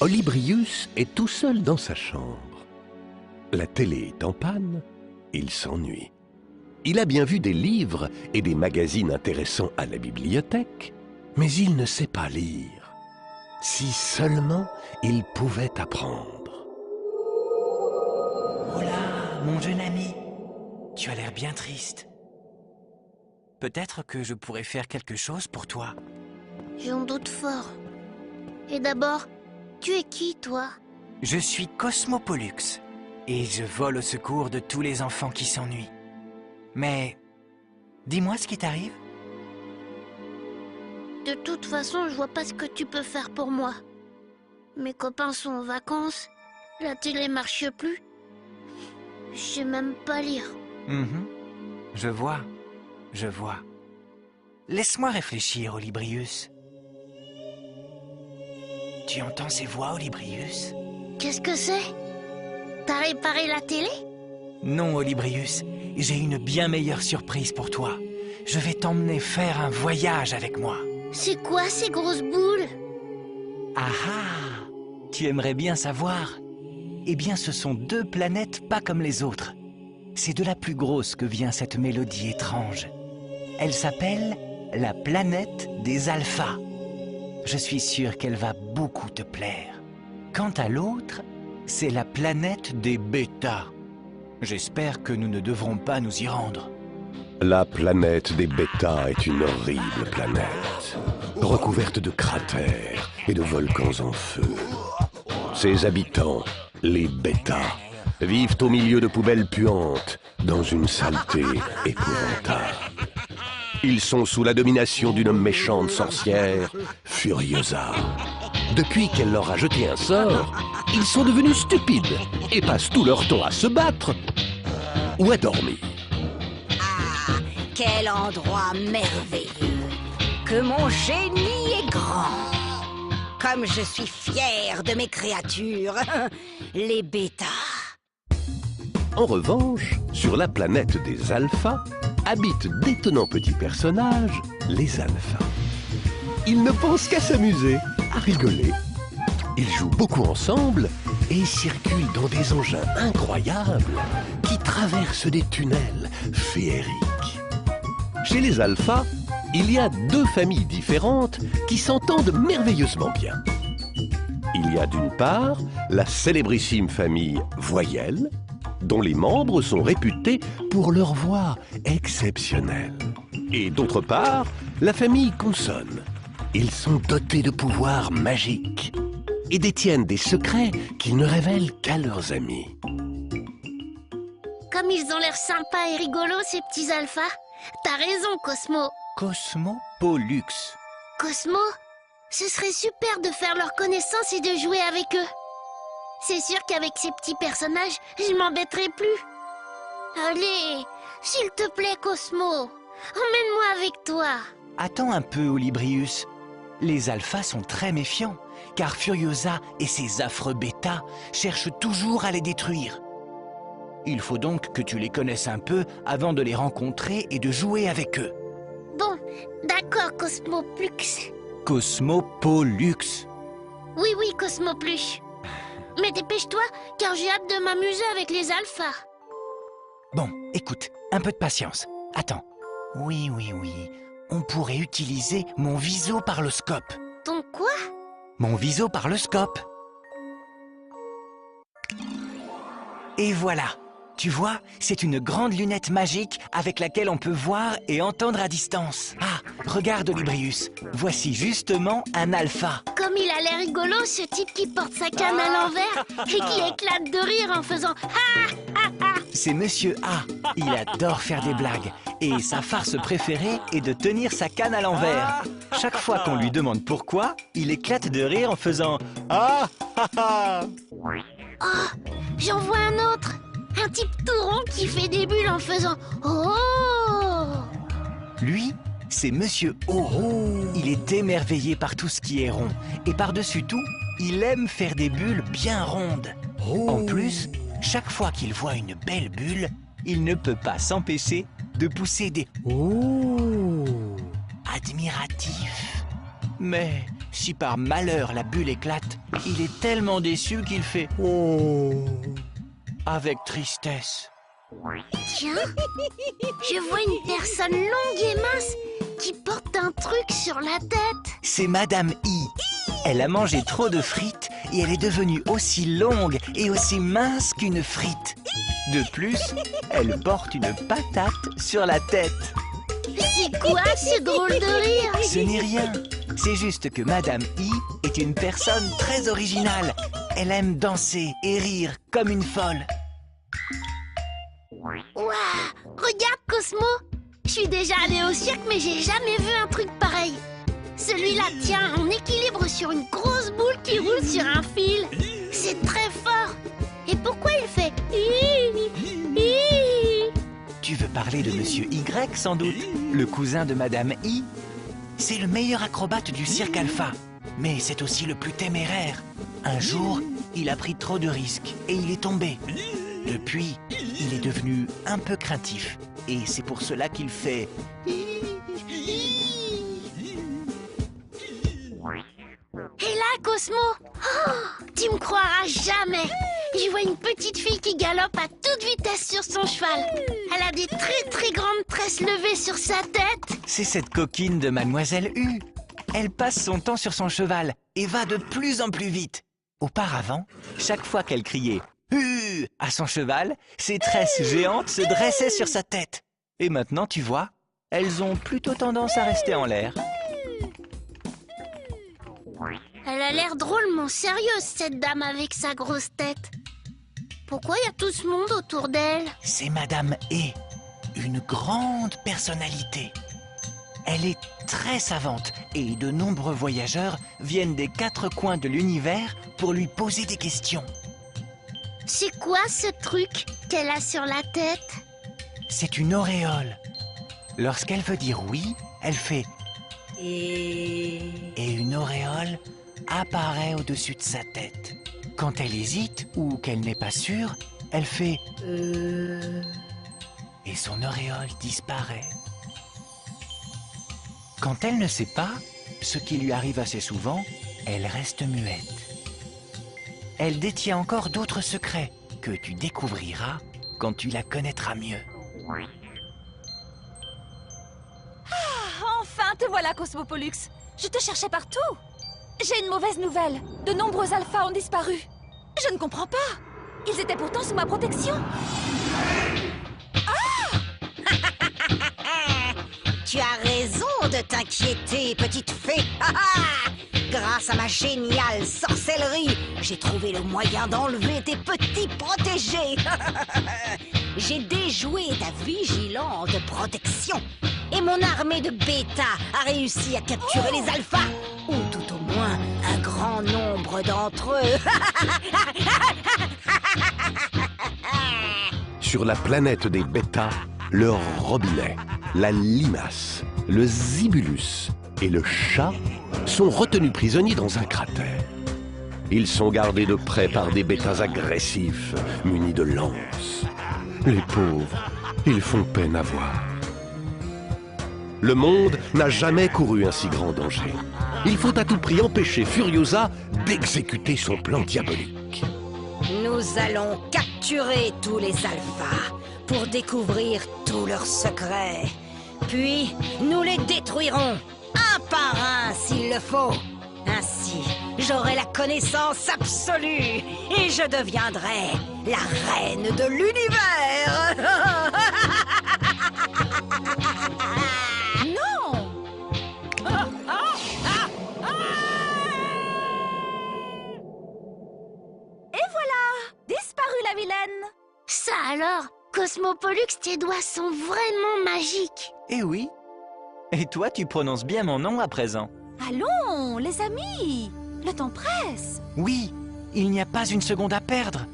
Olybrius est tout seul dans sa chambre. La télé est en panne, il s'ennuie. Il a bien vu des livres et des magazines intéressants à la bibliothèque, mais il ne sait pas lire. Si seulement il pouvait apprendre. Oh là, mon jeune ami, tu as l'air bien triste. Peut-être que je pourrais faire quelque chose pour toi. J'en doute fort. Et d'abord, tu es qui, toi? Je suis Cosmo Pollux, et je vole au secours de tous les enfants qui s'ennuient. Mais, dis-moi ce qui t'arrive. De toute façon, je vois pas ce que tu peux faire pour moi. Mes copains sont en vacances, la télé marche plus. Je sais même pas lire. Je vois, je vois. Laisse-moi réfléchir, Olybrius. Tu entends ces voix, Olybrius? Qu'est-ce que c'est? T'as réparé la télé? Non, Olybrius, j'ai une bien meilleure surprise pour toi. Je vais t'emmener faire un voyage avec moi. C'est quoi ces grosses boules? Ah ah! Tu aimerais bien savoir? Eh bien, ce sont deux planètes pas comme les autres. C'est de la plus grosse que vient cette mélodie étrange. Elle s'appelle la planète des alphas. Je suis sûr qu'elle va beaucoup te plaire. Quant à l'autre, c'est la planète des bêtas. J'espère que nous ne devrons pas nous y rendre. La planète des bêtas est une horrible planète, recouverte de cratères et de volcans en feu. Ses habitants, les bêtas, vivent au milieu de poubelles puantes, dans une saleté épouvantable. Ils sont sous la domination d'une méchante sorcière, Furiosa. Depuis qu'elle leur a jeté un sort, ils sont devenus stupides et passent tout leur temps à se battre ou à dormir. Ah, quel endroit merveilleux! Que mon génie est grand! Comme je suis fière de mes créatures, les bêtas! En revanche, sur la planète des alphas, habitent d'étonnants petits personnages, les alphas. Ils ne pensent qu'à s'amuser, à rigoler. Ils jouent beaucoup ensemble et circulent dans des engins incroyables qui traversent des tunnels féeriques. Chez les alphas, il y a deux familles différentes qui s'entendent merveilleusement bien. Il y a d'une part la célébrissime famille Voyelle, dont les membres sont réputés pour leur voix exceptionnelle. Et d'autre part, la famille Consonne. Ils sont dotés de pouvoirs magiques et détiennent des secrets qu'ils ne révèlent qu'à leurs amis. Comme ils ont l'air sympas et rigolos, ces petits alphas. T'as raison, Cosmo. Cosmo Pollux. Cosmo, ce serait super de faire leur connaissance et de jouer avec eux. C'est sûr qu'avec ces petits personnages, je m'embêterai plus. Allez, s'il te plaît, Cosmo, emmène-moi avec toi. Attends un peu, Olybrius. Les alphas sont très méfiants, car Furiosa et ses affreux bêtas cherchent toujours à les détruire. Il faut donc que tu les connaisses un peu avant de les rencontrer et de jouer avec eux. Bon, d'accord, Cosmoplux. Cosmo Pollux. Oui, Cosmoplux. Mais dépêche-toi, car j'ai hâte de m'amuser avec les alphas. Bon, écoute, un peu de patience. Attends. Oui. On pourrait utiliser mon visoparloscope. Ton quoi? Mon visoparloscope. Et voilà. Tu vois, c'est une grande lunette magique avec laquelle on peut voir et entendre à distance. Ah, regarde Olybrius. Voici justement un alpha. Comme il a l'air rigolo, ce type qui porte sa canne à l'envers et qui éclate de rire en faisant ah. C'est Monsieur A. Il adore faire des blagues. Et sa farce préférée est de tenir sa canne à l'envers. Chaque fois qu'on lui demande pourquoi, il éclate de rire en faisant ah. Oh, j'en vois un autre. Un type tout rond qui fait des bulles en faisant oh. Lui, c'est Monsieur O. Il est émerveillé par tout ce qui est rond. Et par-dessus tout, il aime faire des bulles bien rondes. En plus, chaque fois qu'il voit une belle bulle, il ne peut pas s'empêcher de pousser des oh admiratifs. Mais Si par malheur la bulle éclate, il est tellement déçu qu'il fait « Oh. avec tristesse. Tiens, je vois une personne longue et mince qui porte un truc sur la tête. C'est Madame I. Elle a mangé trop de frites et elle est devenue aussi longue et aussi mince qu'une frite. De plus, elle porte une patate sur la tête. C'est quoi ce drôle de rire? Ce n'est rien. C'est juste que Madame I est une personne très originale. Elle aime danser et rire comme une folle. Ouah, regarde Cosmo. Je suis déjà allée au cirque mais j'ai jamais vu un truc pareil. Celui-là tient en équilibre sur une grosse boule qui roule sur un fil. C'est très fort. Et pourquoi il fait hi? Tu veux parler de Monsieur Y sans doute, le cousin de Madame I? C'est le meilleur acrobate du cirque Alpha, mais c'est aussi le plus téméraire. Un jour, il a pris trop de risques et il est tombé. Depuis, il est devenu un peu craintif et c'est pour cela qu'il fait... Et là, Cosmo, oh, tu me croiras jamais. Je vois une petite fille qui galope à toute vitesse sur son cheval. Elle a des très grandes tresses levées sur sa tête. C'est cette coquine de Mademoiselle U. Elle passe son temps sur son cheval et va de plus en plus vite. Auparavant, chaque fois qu'elle criait « U » à son cheval, ses tresses géantes se dressaient sur sa tête. Et maintenant, tu vois, elles ont plutôt tendance à rester en l'air. Elle a l'air drôlement sérieuse, cette dame avec sa grosse tête. Pourquoi il y a tout ce monde autour d'elle? C'est Madame E, une grande personnalité. Elle est très savante et de nombreux voyageurs viennent des 4 coins de l'univers pour lui poser des questions. C'est quoi ce truc qu'elle a sur la tête? C'est une auréole. Lorsqu'elle veut dire oui, elle fait et une auréole apparaît au-dessus de sa tête. Quand elle hésite ou qu'elle n'est pas sûre, elle fait et son auréole disparaît. Quand elle ne sait pas, ce qui lui arrive assez souvent, elle reste muette. Elle détient encore d'autres secrets que tu découvriras quand tu la connaîtras mieux. Enfin, te voilà, Cosmopollux. Je te cherchais partout. J'ai une mauvaise nouvelle. De nombreux alphas ont disparu. Je ne comprends pas. Ils étaient pourtant sous ma protection. Tu as raison de t'inquiéter, petite fée. Grâce à ma géniale sorcellerie, j'ai trouvé le moyen d'enlever tes petits protégés. J'ai déjoué ta vigilante protection. Et mon armée de bêta a réussi à capturer les alphas. Ou tout au moins un grand nombre d'entre eux. Sur la planète des bêtas, le robinet, la limace, le zibulus et le chat sont retenus prisonniers dans un cratère. Ils sont gardés de près par des bêtas agressifs, munis de lances. Les pauvres, ils font peine à voir. Le monde n'a jamais couru un si grand danger. Il faut à tout prix empêcher Furiosa d'exécuter son plan diabolique. Nous allons capturer tous les alphas pour découvrir tous leurs secrets. Puis, nous les détruirons, un par un s'il le faut. Ainsi, j'aurai la connaissance absolue et je deviendrai la reine de l'univers. Non! Et voilà! Disparu la vilaine! Ça alors, Cosmopollux, tes doigts sont vraiment magiques. Eh oui. Et toi, tu prononces bien mon nom à présent. Allons, les amis! Le temps presse! Oui, il n'y a pas une seconde à perdre.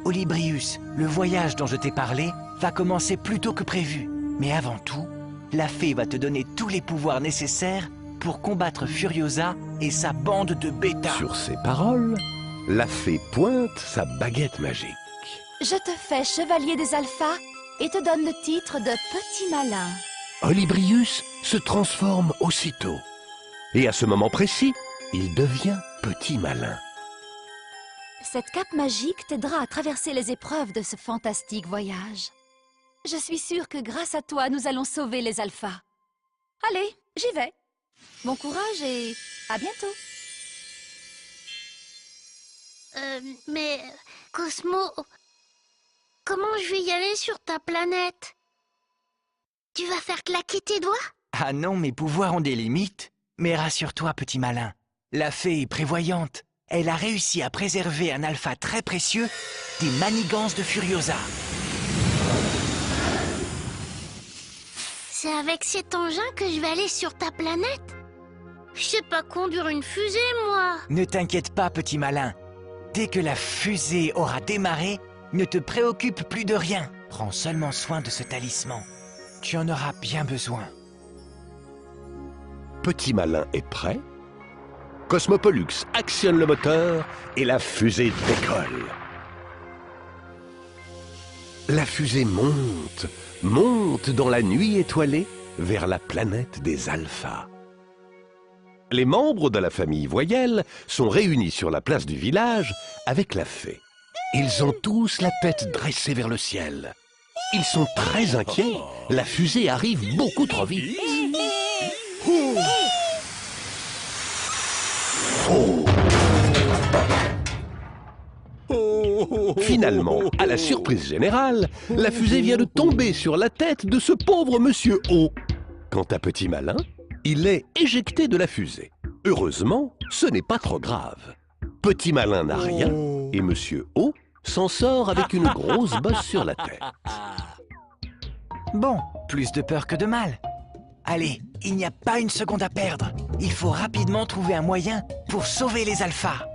Olybrius, le voyage dont je t'ai parlé va commencer plus tôt que prévu. Mais avant tout, la fée va te donner tous les pouvoirs nécessaires pour combattre Furiosa et sa bande de bêta. Sur ces paroles, la fée pointe sa baguette magique. Je te fais chevalier des alphas et te donne le titre de petit malin. Olybrius se transforme aussitôt. Et à ce moment précis, il devient petit malin. Cette cape magique t'aidera à traverser les épreuves de ce fantastique voyage. Je suis sûre que grâce à toi, nous allons sauver les alphas. Allez, j'y vais. Bon courage et à bientôt. Mais Cosmo, comment je vais y aller sur ta planète? Tu vas faire claquer tes doigts? Ah non, mes pouvoirs ont des limites. Mais rassure-toi, petit malin, la fée est prévoyante. Elle a réussi à préserver un alpha très précieux des manigances de Furiosa. C'est avec cet engin que je vais aller sur ta planète? Je sais pas conduire une fusée, moi. Ne t'inquiète pas, petit malin. Dès que la fusée aura démarré, ne te préoccupe plus de rien. Prends seulement soin de ce talisman. Tu en auras bien besoin. Petit malin est prêt. Cosmopolux actionne le moteur et la fusée décolle. La fusée monte dans la nuit étoilée vers la planète des alphas. Les membres de la famille Voyelle sont réunis sur la place du village avec la fée. Ils ont tous la tête dressée vers le ciel. Ils sont très inquiets. La fusée arrive beaucoup trop vite. Finalement, à la surprise générale, la fusée vient de tomber sur la tête de ce pauvre Monsieur O. Quant à Petit Malin, il est éjecté de la fusée. Heureusement, ce n'est pas trop grave. Petit Malin n'a rien et Monsieur O s'en sort avec une grosse bosse sur la tête. Bon, plus de peur que de mal. Allez, il n'y a pas une seconde à perdre. Il faut rapidement trouver un moyen pour sauver les alphas.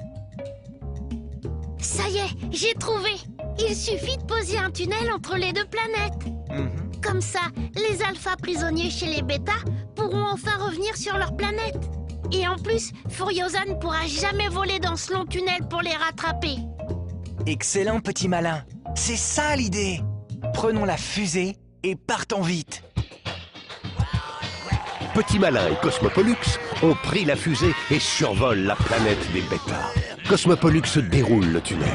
Ça y est, j'ai trouvé. Il suffit de poser un tunnel entre les deux planètes. Comme ça, les alphas prisonniers chez les bêtas pourront enfin revenir sur leur planète. Et en plus, Furiosa ne pourra jamais voler dans ce long tunnel pour les rattraper. Excellent, petit malin. C'est ça l'idée. Prenons la fusée et partons vite. Petit Malin et Cosmopolux ont pris la fusée et survolent la planète des bêtas. Cosmopolux déroule le tunnel.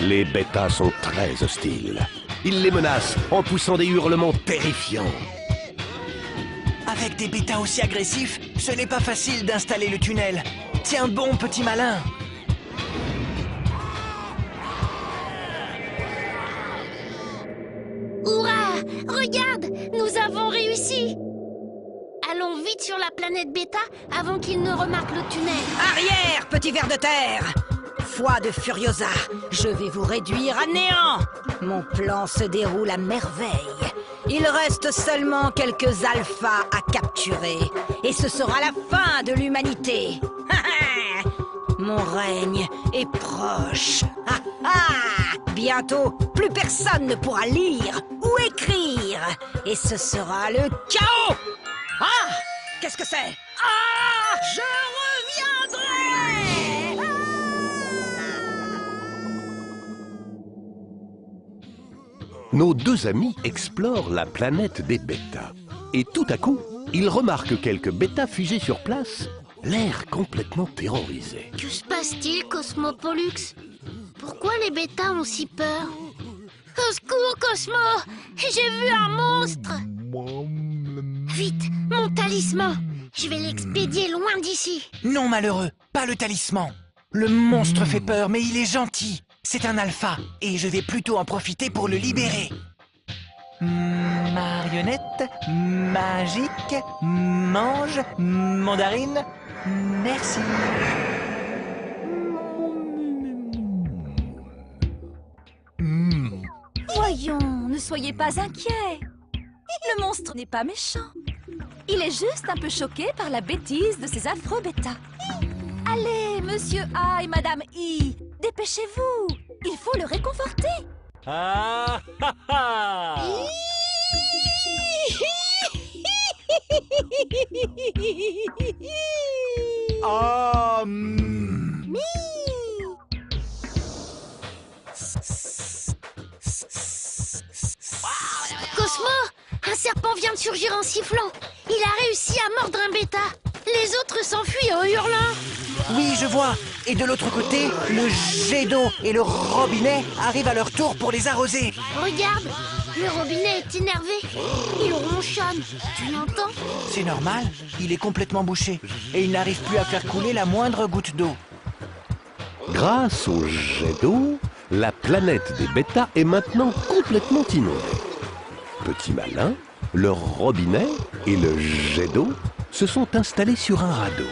Les bêtas sont très hostiles. Ils les menacent en poussant des hurlements terrifiants. Avec des bêtas aussi agressifs, ce n'est pas facile d'installer le tunnel. Tiens bon, petit malin. Hurrah! Regarde! Nous avons réussi! Allons vite sur la planète bêta avant qu'ils ne remarquent le tunnel. Arrière, petit ver de terre! Foi de Furiosa, je vais vous réduire à néant! Mon plan se déroule à merveille. Il reste seulement quelques alphas à capturer. Et ce sera la fin de l'humanité. Mon règne est proche. Bientôt, plus personne ne pourra lire ou écrire. Et ce sera le chaos! Ah! Qu'est-ce que c'est? Ah! Je reviendrai! Nos deux amis explorent la planète des bêtas. Et tout à coup, ils remarquent quelques bêtas figés sur place, l'air complètement terrorisé. Que se passe-t-il, Cosmopolux? Pourquoi les bêtas ont si peur? Au secours, Cosmo! J'ai vu un monstre! Vite, mon talisman! Je vais l'expédier loin d'ici. Non, malheureux, pas le talisman. Le monstre fait peur, mais il est gentil. C'est un alpha, et je vais plutôt en profiter pour le libérer. Marionnette, magique, mange, mandarine, merci. Voyons, ne soyez pas inquiets. Le monstre n'est pas méchant. Il est juste un peu choqué par la bêtise de ces affreux bêtas. Allez, monsieur A et madame I, dépêchez-vous. Il faut le réconforter. Cosmo! Un serpent vient de surgir en sifflant. Il a réussi à mordre un bêta. Les autres s'enfuient en hurlant. Oui, je vois. Et de l'autre côté, le jet d'eau et le robinet arrivent à leur tour pour les arroser. Regarde, le robinet est énervé. Il ronchonne. Tu l'entends? C'est normal, il est complètement bouché. Et il n'arrive plus à faire couler la moindre goutte d'eau. Grâce au jet d'eau, la planète des bêtas est maintenant complètement inondée. Petit Malin, le robinet et le jet d'eau se sont installés sur un radeau.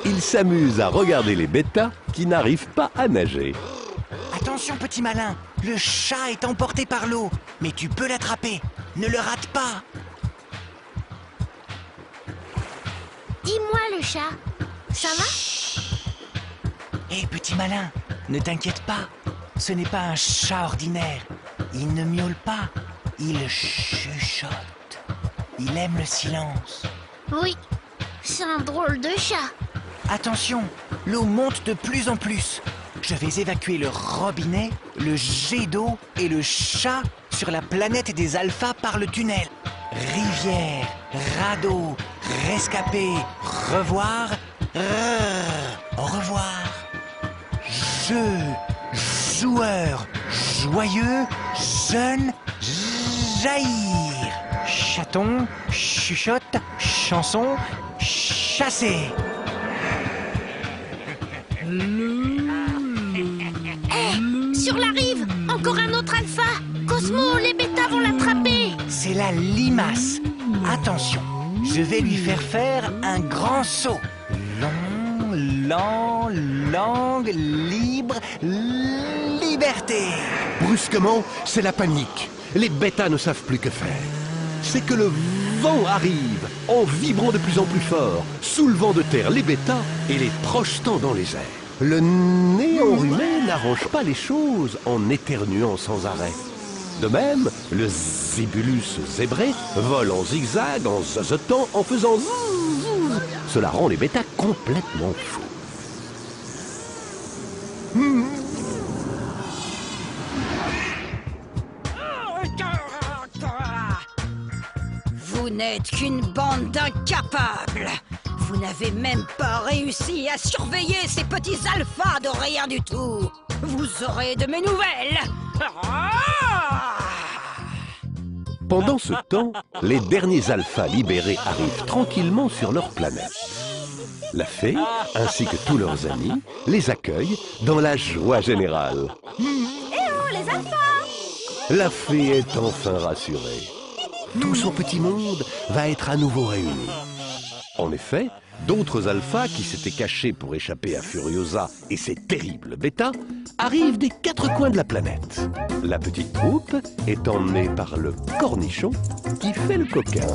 Ils s'amusent à regarder les bêtas qui n'arrivent pas à nager. Attention, Petit Malin, le chat est emporté par l'eau. Mais tu peux l'attraper, ne le rate pas. Dis-moi, le chat, ça va? Hé, Petit Malin, ne t'inquiète pas. Ce n'est pas un chat ordinaire. Il ne miaule pas, il chuchote. Il aime le silence. Oui, c'est un drôle de chat. Attention, l'eau monte de plus en plus. Je vais évacuer le robinet, le jet d'eau et le chat sur la planète des alphas par le tunnel. Rivière, radeau, rescapé, revoir, au revoir. Jeu, joueur, joyeux, jeune, jaillir. Chaton, chuchote, chanson, chasser. Sur la rive, encore un autre alpha. Cosmo, les bêtas vont l'attraper. C'est la limace. Attention, je vais lui faire un grand saut. Long, langue, libre, liberté. Brusquement, c'est la panique. Les bêtas ne savent plus que faire. C'est que le vent arrive, en vibrant de plus en plus fort, soulevant de terre les bêtas et les projetant dans les airs. Le nez enrhumé n'arrange pas les choses en éternuant sans arrêt. De même, le zébulus zébré vole en zigzag, en zozotant, en faisant zzzz. Cela rend les bêtas complètement fous. Vous n'êtes qu'une bande d'incapables. Vous n'avez même pas réussi à surveiller ces petits alphas de rien du tout. Vous aurez de mes nouvelles. Pendant ce temps, les derniers alphas libérés arrivent tranquillement sur leur planète. La fée, ainsi que tous leurs amis, les accueillent dans la joie générale. Eh oh, les alphas! La fée est enfin rassurée. Tout son petit monde va être à nouveau réuni. En effet, d'autres alphas qui s'étaient cachés pour échapper à Furiosa et ses terribles bêtas arrivent des quatre coins de la planète. La petite troupe est emmenée par le cornichon qui fait le coquin.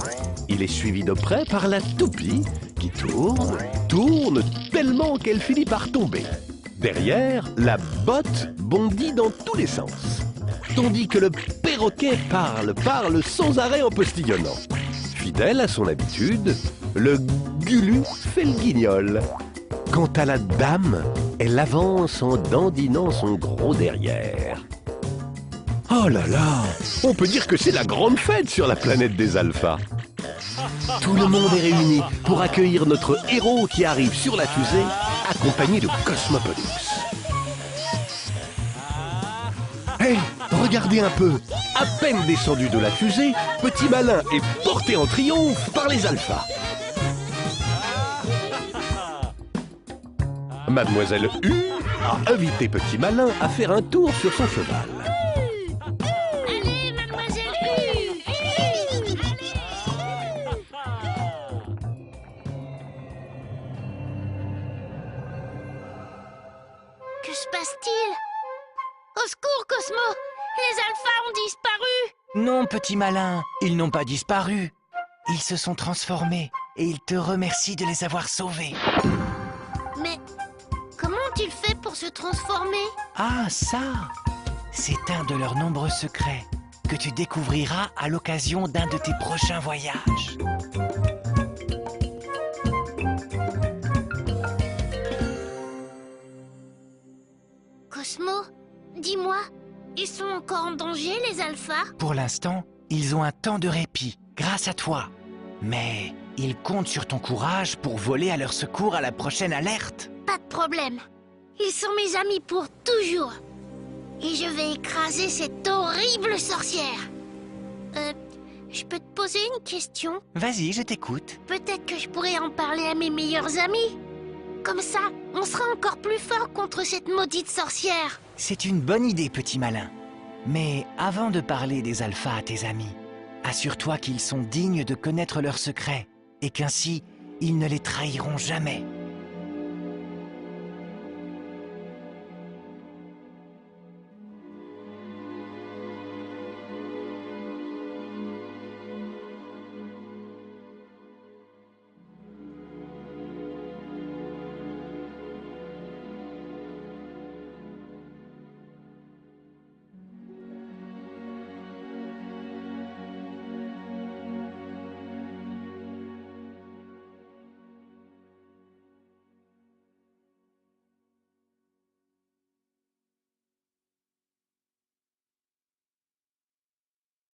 Il est suivi de près par la toupie qui tourne tellement qu'elle finit par tomber. Derrière, la botte bondit dans tous les sens. Tandis que le perroquet parle sans arrêt en postillonnant. Fidèle à son habitude, le gulu fait le guignol. Quant à la dame, elle avance en dandinant son gros derrière. Oh là là, on peut dire que c'est la grande fête sur la planète des alphas. Tout le monde est réuni pour accueillir notre héros qui arrive sur la fusée, accompagné de Cosmopolis. Hey, regardez un peu, à peine descendu de la fusée, Petit Malin est porté en triomphe par les alphas. Mademoiselle U a invité Petit Malin à faire un tour sur son cheval. Allez, mademoiselle U. Que se passe-t-il? Au secours, Cosmo! Les alphas ont disparu! Non, Petit Malin, ils n'ont pas disparu. Ils se sont transformés et ils te remercient de les avoir sauvés. Mais comment ont-ils fait pour se transformer? Ah, ça! C'est un de leurs nombreux secrets que tu découvriras à l'occasion d'un de tes prochains voyages. Cosmo, dis-moi, ils sont encore en danger, les alphas? Pour l'instant, ils ont un temps de répit, grâce à toi. Mais Ils comptent sur ton courage pour voler à leur secours à la prochaine alerte. Pas de problème. Ils sont mes amis pour toujours. Et je vais écraser cette horrible sorcière. Je peux te poser une question? Vas-y, je t'écoute. Peut-être que je pourrais en parler à mes meilleurs amis. Comme ça, on sera encore plus fort contre cette maudite sorcière. C'est une bonne idée, petit malin. Mais avant de parler des alphas à tes amis, assure-toi qu'ils sont dignes de connaître leurs secrets et qu'ainsi, ils ne les trahiront jamais.